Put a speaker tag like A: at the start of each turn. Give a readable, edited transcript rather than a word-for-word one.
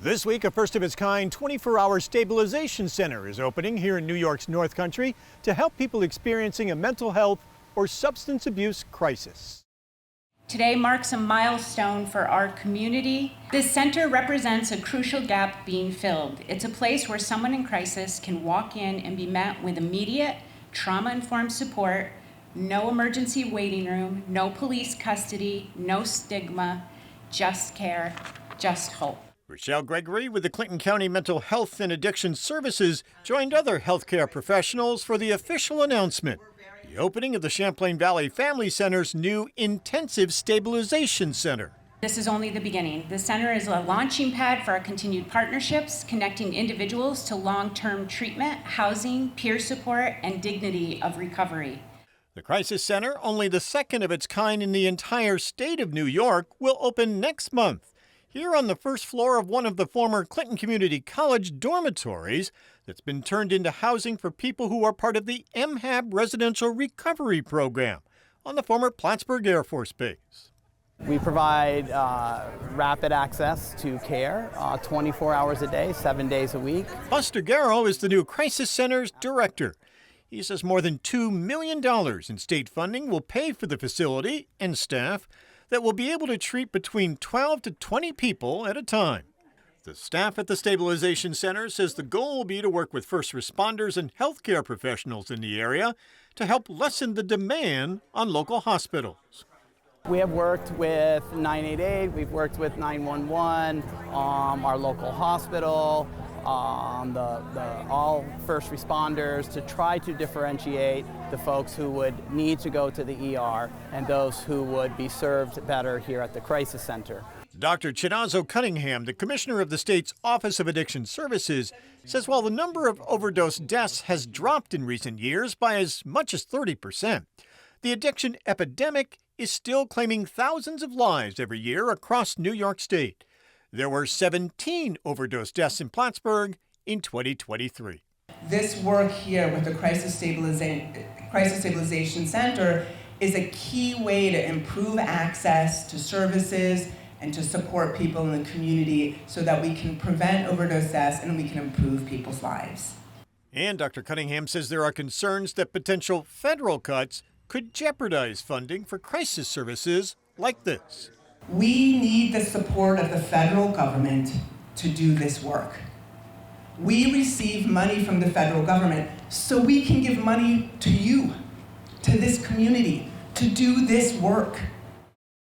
A: This week, a first-of-its-kind 24-hour stabilization center is opening here in New York's North Country to help people experiencing a mental health or substance abuse crisis.
B: Today marks a milestone for our community. This center represents a crucial gap being filled. It's a place where someone in crisis can walk in and be met with immediate, trauma-informed support, no emergency waiting room, no police custody, no stigma, just care, just hope.
A: Rochelle Gregory with the Clinton County Mental Health and Addiction Services joined other healthcare professionals for the official announcement, the opening of the Champlain Valley Family Center's new Intensive Stabilization Center.
B: This is only the beginning. The center is a launching pad for our continued partnerships, connecting individuals to long-term treatment, housing, peer support, and dignity of recovery.
A: The Crisis Center, only the second of its kind in the entire state of New York, will open next month, here on the first floor of one of the former Clinton Community College dormitories that's been turned into housing for people who are part of the MHAB residential recovery program on the former Plattsburgh Air Force Base.
C: We provide rapid access to care 24 hours a day, 7 days a week.
A: Buster Garrow is the new Crisis Center's director. He says more than $2 million in state funding will pay for the facility and staff that will be able to treat between 12 to 20 people at a time. The staff at the Stabilization Center says the goal will be to work with first responders and healthcare professionals in the area to help lessen the demand on local hospitals.
C: We have worked with 988, we've worked with 911, our local hospital, all first responders to try to differentiate the folks who would need to go to the ER and those who would be served better here at the Crisis Center.
A: Dr. Chinazo Cunningham, the commissioner of the state's Office of Addiction Services, says while the number of overdose deaths has dropped in recent years by as much as 30%, the addiction epidemic is still claiming thousands of lives every year across New York State. There were 17 overdose deaths in Plattsburgh in 2023.
D: This work here with the Crisis Stabilization Center is a key way to improve access to services and to support people in the community so that we can prevent overdose deaths and we can improve people's lives.
A: And Dr. Cunningham says there are concerns that potential federal cuts could jeopardize funding for crisis services like this.
D: We need the support of the federal government to do this work. We receive money from the federal government so we can give money to you, to this community, to do this work.